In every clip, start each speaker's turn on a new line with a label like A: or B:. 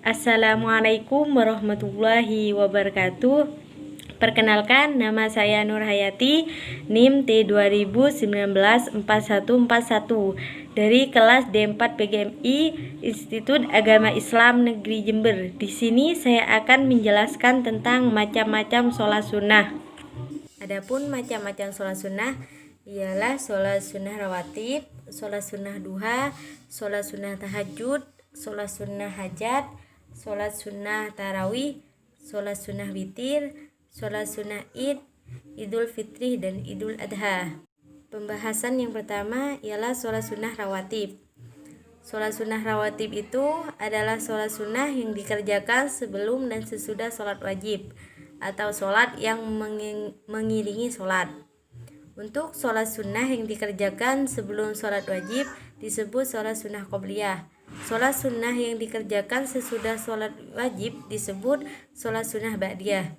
A: Assalamualaikum warahmatullahi wabarakatuh. Perkenalkan, nama saya Nur Hayati, NIM T20194141 dari kelas D4 PGMI Institut Agama Islam Negeri Jember. Di sini saya akan menjelaskan tentang macam-macam sholat sunnah. Adapun macam-macam sholat sunnah ialah sholat sunnah rawatib, sholat sunnah duha, sholat sunnah tahajud, sholat sunnah hajat, sholat sunnah tarawih, sholat sunnah witir, sholat sunnah id, idul fitri, dan idul adha. Pembahasan yang pertama ialah sholat sunnah rawatib. Sholat sunnah rawatib itu adalah sholat sunnah yang dikerjakan sebelum dan sesudah sholat wajib atau sholat yang mengiringi sholat. Untuk sholat sunnah yang dikerjakan sebelum sholat wajib disebut sholat sunnah qobliyah. Sholat sunnah yang dikerjakan sesudah sholat wajib disebut sholat sunnah ba'diyah.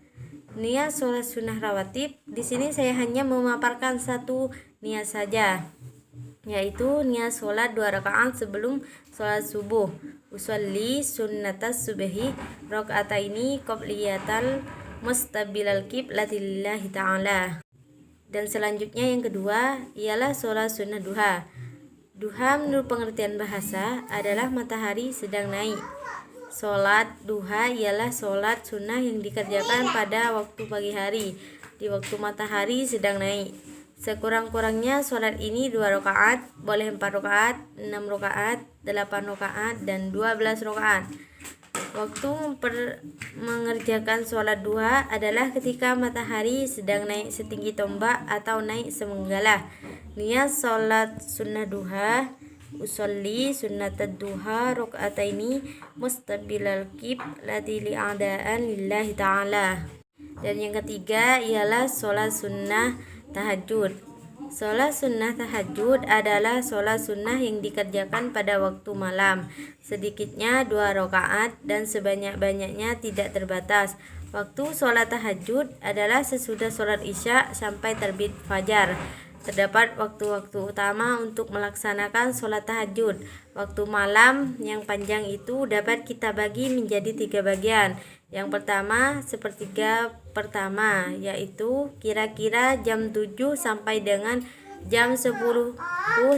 A: Niat sholat sunnah rawatib, di sini saya hanya memaparkan satu niat saja, yaitu niat sholat 2 rakaat sebelum sholat subuh. Usolli sunnatas subhi rakaataini qobliyatal mustabilal qiblati lillahi ta'ala. Dan selanjutnya yang kedua ialah sholat sunnah duha. Duha menurut pengertian bahasa adalah matahari sedang naik. Sholat duha ialah sholat sunnah yang dikerjakan pada waktu pagi hari, di waktu matahari sedang naik. Sekurang-kurangnya sholat ini 2 rakaat, boleh 4 rakaat, 6 rakaat, 8 rakaat, dan 12 rakaat. Waktu mengerjakan sholat duha adalah ketika matahari sedang naik setinggi tombak atau naik semenggalah. Niat sholat sunnah duha, usolli sunnatad duha rakaataini mustabilal qiblati li'adaan lillahi ta'ala. Dan yang ketiga ialah sholat sunnah tahajud. Sholat sunnah tahajud adalah sholat sunnah yang dikerjakan pada waktu malam, sedikitnya 2 rakaat dan sebanyak-banyaknya tidak terbatas. Waktu sholat tahajud adalah sesudah sholat isya sampai terbit fajar. Terdapat waktu-waktu utama untuk melaksanakan sholat tahajud. Waktu malam yang panjang itu dapat kita bagi menjadi 3 bagian. Yang pertama, sepertiga pertama, yaitu kira-kira jam 7 sampai dengan jam 10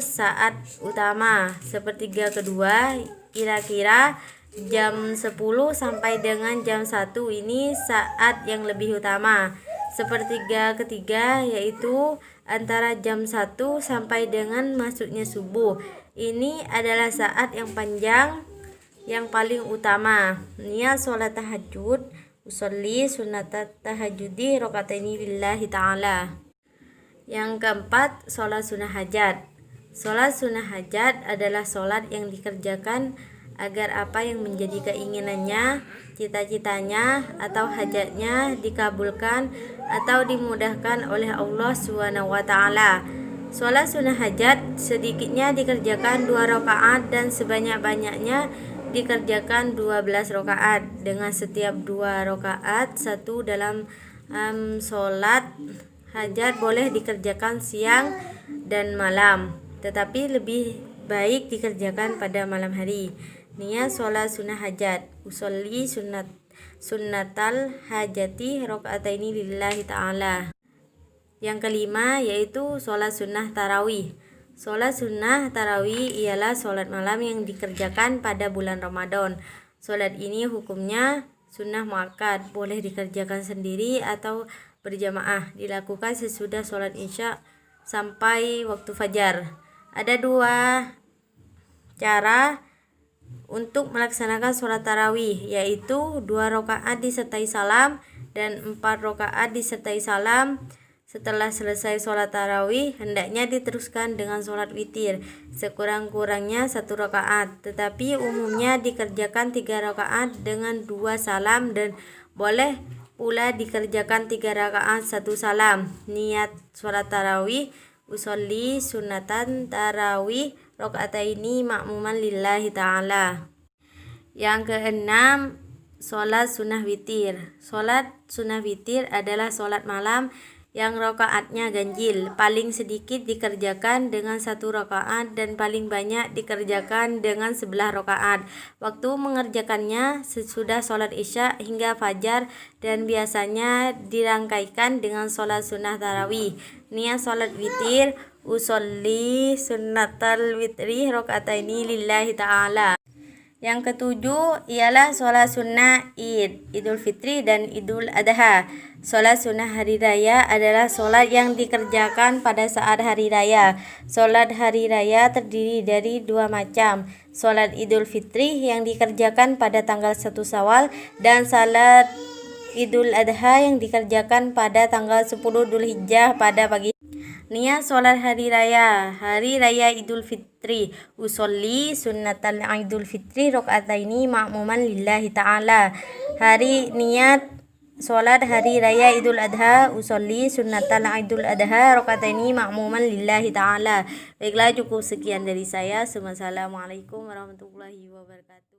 A: saat utama. Sepertiga kedua, kira-kira jam 10 sampai dengan jam 1, ini saat yang lebih utama. Sepertiga ketiga yaitu antara jam 1 sampai dengan masuknya subuh. Ini adalah saat yang panjang yang paling utama. Niat sholat tahajud, usolli sunnatat tahajudi rakaataini lillahi ta'ala. Yang keempat, sholat sunnah hajat. Sholat sunnah hajat adalah sholat yang dikerjakan agar apa yang menjadi keinginannya, cita-citanya, atau hajatnya dikabulkan atau dimudahkan oleh Allah SWT. Sholat sunnah hajat sedikitnya dikerjakan 2 rakaat dan sebanyak-banyaknya dikerjakan 12 rakaat. Dengan setiap 2 rakaat, satu dalam sholat hajat boleh dikerjakan siang dan malam, tetapi lebih baik dikerjakan pada malam hari. Niat sholat sunnah hajat, usolli sunnatal hajati rakaataini lillahi ta'ala. Yang kelima yaitu sholat sunnah tarawih. Sholat sunnah tarawih ialah sholat malam yang dikerjakan pada bulan Ramadan. Sholat ini hukumnya sunnah muakkad, boleh dikerjakan sendiri atau berjamaah, dilakukan sesudah sholat isya sampai waktu fajar. Ada 2 cara untuk melaksanakan sholat tarawih, yaitu 2 rakaat disertai salam dan 4 rakaat disertai salam. Setelah selesai sholat tarawih, hendaknya diteruskan dengan sholat witir, sekurang-kurangnya 1 rakaat, tetapi umumnya dikerjakan 3 rakaat dengan 2 salam dan boleh pula dikerjakan 3 rakaat 1 salam. Niat sholat tarawih, usolli sunnatan tarawih rakaataini ma'muman lillahi ta'ala. Yang keenam, sholat sunnah witir. Sholat sunnah witir adalah sholat malam yang rakaatnya ganjil. Paling sedikit dikerjakan dengan 1 rakaat dan paling banyak dikerjakan dengan 11 rakaat. Waktu mengerjakannya sesudah sholat isya hingga fajar dan biasanya dirangkaikan dengan sholat sunnah tarawih. Niat sholat witir, usolli sunnatal witri rakaataini lillahi ta'ala. Yang ketujuh ialah sholat sunnah Idul Fitri dan Idul Adha. Sholat sunnah hari raya adalah sholat yang dikerjakan pada saat hari raya. Sholat hari raya terdiri dari 2 macam. Sholat Idul Fitri yang dikerjakan pada tanggal 1 Syawal dan sholat Idul Adha yang dikerjakan pada tanggal 10 Dzulhijjah pada pagi. Niat sholat hari raya Idul Fitri, usolli sunnatal Idul Fitri rakaataini ma'muman lillahi ta'ala. Niat sholat hari raya Idul Adha, usolli sunnatal Idul Adha rakaataini ma'muman lillahi ta'ala. Baiklah, cukup sekian dari saya. Wassalamualaikum warahmatullahi wabarakatuh.